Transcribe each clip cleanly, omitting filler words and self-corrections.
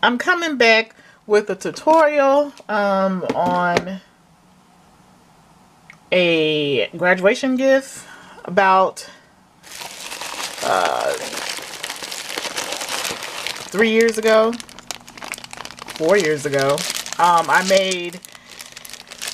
I'm coming back with a tutorial on a graduation gift about 3 years ago, 4 years ago. I made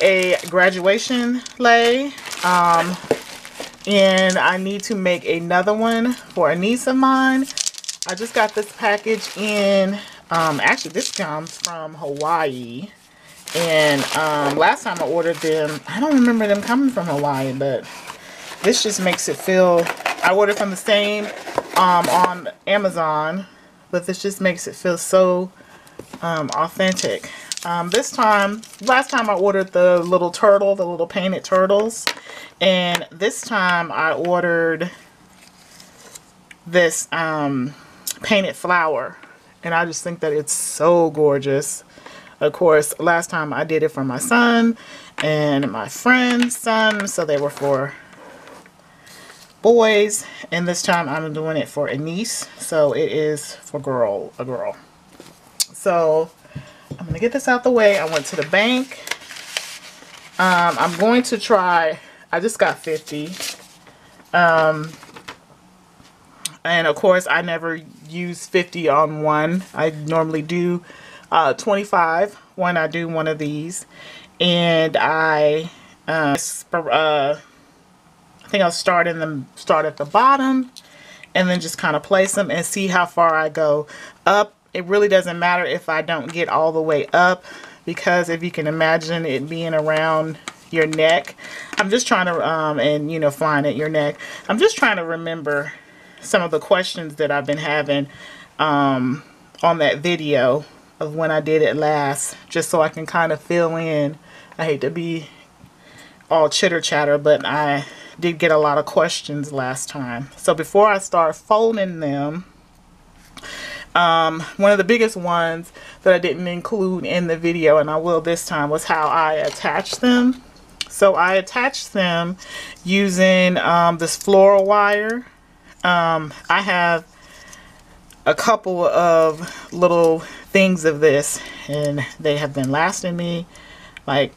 a graduation lei, and I need to make another one for a niece of mine. I just got this package in, actually this comes from Hawaii, and last time I ordered them, I don't remember them coming from Hawaii, but this just makes it feel, I ordered from the same on Amazon, but this just makes it feel so authentic. Last time I ordered the little turtle, the little painted turtles, and this time I ordered this painted flower, and I just think that it's so gorgeous. Of course, last time I did it for my son and my friend's son, so they were for boys, and this time I'm doing it for a niece, so it is for a girl. So I'm gonna get this out the way. I went to the bank. I'm going to try, I just got 50. And of course I never use 50 on one. I normally do 25 when I do one of these. And I think I'll start at the bottom and then just kind of place them and see how far I go up. It really doesn't matter if I don't get all the way up, because if you can imagine it being around your neck, I'm just trying to and you know, flying at your neck. I'm just trying to remember some of the questions that I've been having on that video of when I did it last, just so I can kind of fill in. I hate to be all chitter chatter, but I did get a lot of questions last time. So before I start folding them, one of the biggest ones that I didn't include in the video, and I will this time, was how I attach them. So I attach them using this floral wire. I have a couple of little things of this, and they have been lasting me. Like,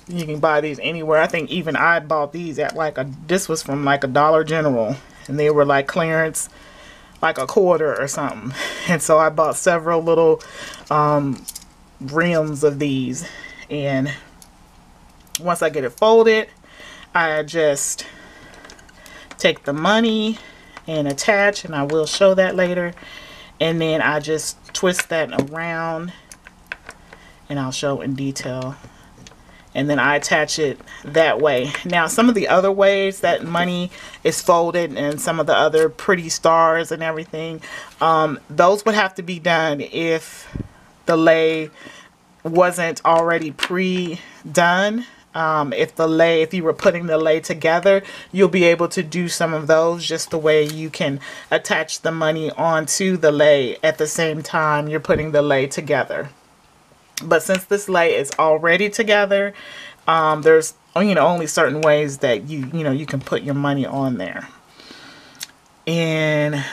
you can buy these anywhere. I think even I bought these at this was from like a Dollar General, and they were like clearance, like a quarter or something. And so I bought several little rims of these, and once I get it folded, I just take the money and attach, and I will show that later, and then I just twist that around, and I'll show in detail, and then I attach it that way. Now, some of the other ways that money is folded and some of the other pretty stars and everything, those would have to be done if the lei wasn't already pre-done. If you were putting the lei together, you'll be able to do some of those just the way you can attach the money onto the lei at the same time you're putting the lei together. But since this lei is already together, there's only certain ways that you can put your money on there. And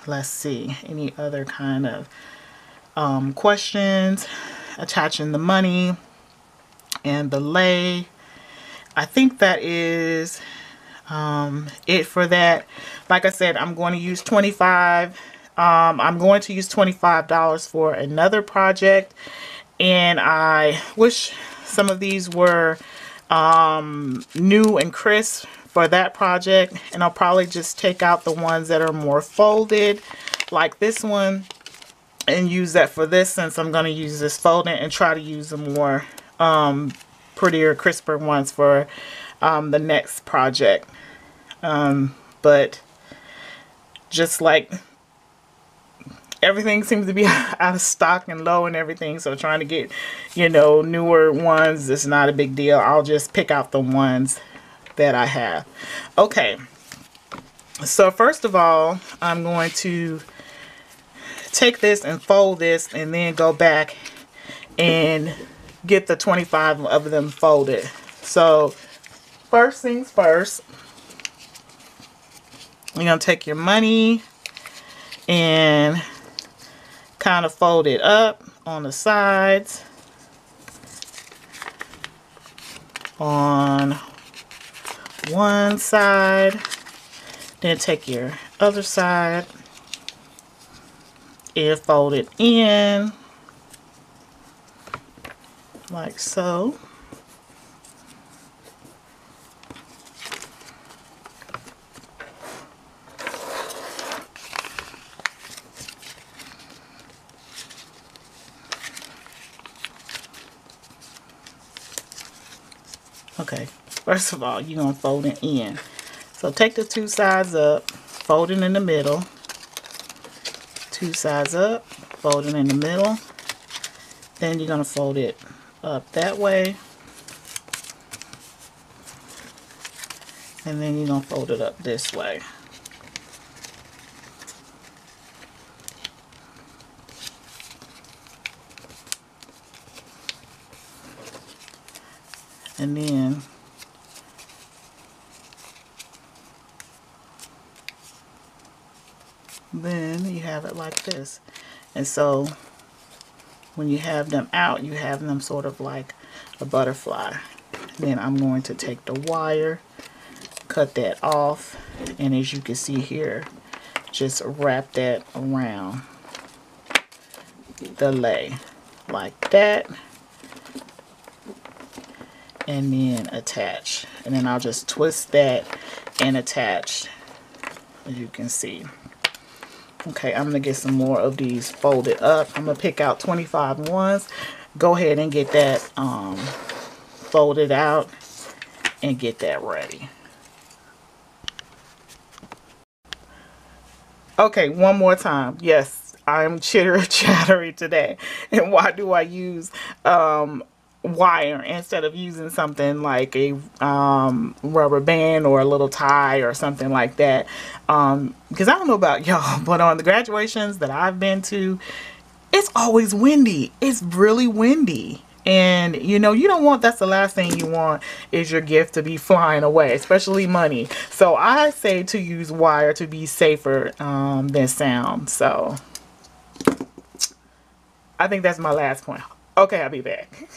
let's see, any other kind of questions? Attaching the money and the lei. I think that is it for that. Like I said, I'm going to use 25. I'm going to use $25 for another project, and I wish some of these were new and crisp for that project, and I'll probably just take out the ones that are more folded, like this one, and use that for this, since I'm going to use this folding, and try to use the more prettier, crisper ones for the next project. But just like everything seems to be out of stock and low and everything, so trying to get newer ones is not a big deal. I'll just pick out the ones that I have. Okay, so first of all, I'm going to take this and fold this, and then go back and get the 25 of them folded. So first things first, you're going to take your money and kind of fold it up on the sides on one side, then take your other side and fold it in like so. Okay, first of all, you're going to fold it in. So take the two sides up, fold it in the middle. Two sides up, fold it in the middle. Then you're going to fold it up that way. And then you're going to fold it up this way. And then you have it like this. And so when you have them out, you have them sort of like a butterfly. Then I'm going to take the wire, cut that off, and as you can see here, just wrap that around the lei like that, and then attach. And then I'll just twist that and attach, as you can see. Okay, I'm gonna get some more of these folded up. I'm gonna pick out 25 ones. Go ahead and get that folded out and get that ready. Okay, one more time. Yes, I'm chattery today. And why do I use wire instead of using something like a rubber band or a little tie or something like that? Because I don't know about y'all, but on the graduations that I've been to, it's always windy. It's really windy. And you know, you don't want, that's the last thing you want, is your gift to be flying away, especially money. So I say to use wire to be safer than sound. So I think that's my last point. Okay, I'll be back.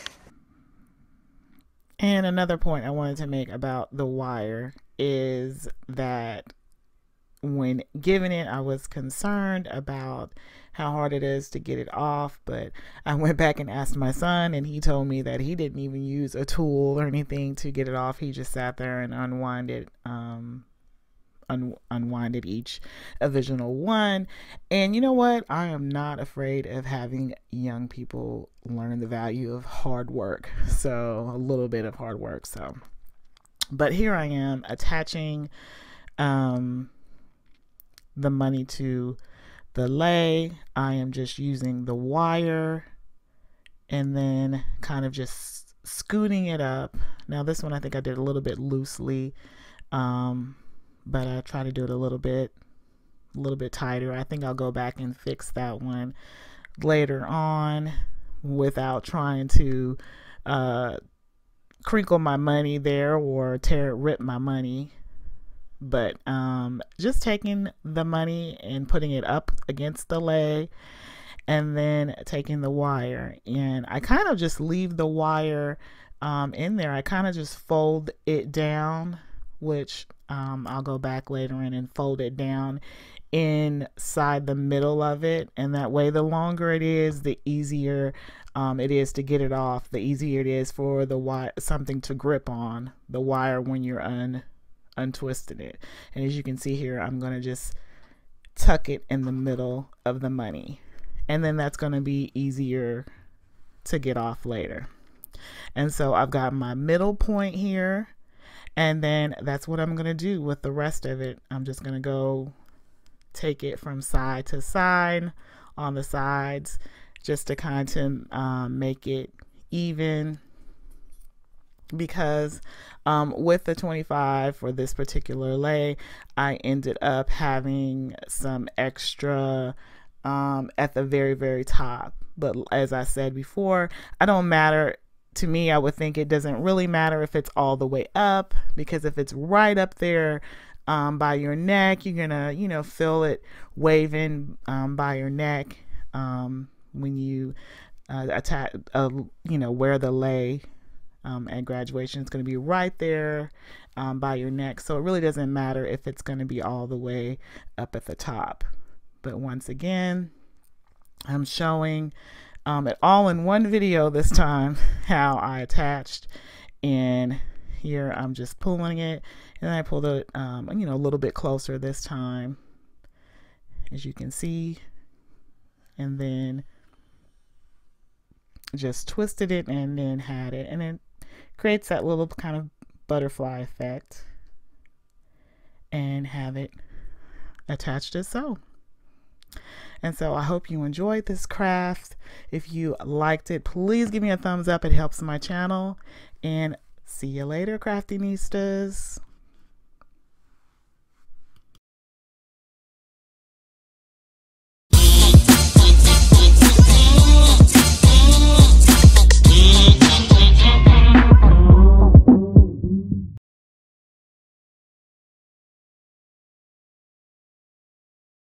And another point I wanted to make about the wire is that when giving it, I was concerned about how hard it is to get it off, but I went back and asked my son, and he told me that he didn't even use a tool or anything to get it off. He just sat there and unwinded each original one. And you know what? I am not afraid of having young people learn the value of hard work. So a little bit of hard work. So, but here I am attaching the money to the lei. I am just using the wire and then kind of just scooting it up. Now this one I think I did a little bit loosely, but I try to do it a little bit tighter. I think I'll go back and fix that one later on without trying to crinkle my money there or rip my money. But just taking the money and putting it up against the lei, and then taking the wire, and I kind of just leave the wire in there. I kind of just fold it down, which I'll go back later and fold it down inside the middle of it, and that way the longer it is, the easier it is to get it off, the easier it is for the wire, something to grip on the wire when you're untwisting it. And as you can see here, I'm going to just tuck it in the middle of the money, and then that's going to be easier to get off later. And so I've got my middle point here, and then that's what I'm going to do with the rest of it. I'm just going to go take it from side to side on the sides, just to kind of make it even, because with the 25 for this particular lei, I ended up having some extra at the very, very top. But as I said before, I don't matter. To me, I would think it doesn't really matter if it's all the way up, because if it's right up there, by your neck. You're gonna, you know, feel it waving by your neck when you attach, you know, wear the lei at graduation. It's going to be right there by your neck. So it really doesn't matter if it's going to be all the way up at the top. But once again, I'm showing it all in one video this time, how I attached. And here I'm just pulling it, and I pulled it, you know, a little bit closer this time, as you can see, and then just twisted it and then had it, and it creates that little kind of butterfly effect, and have it attached as so. And so I hope you enjoyed this craft. If you liked it, please give me a thumbs up. It helps my channel. And see you later, Craftinistas.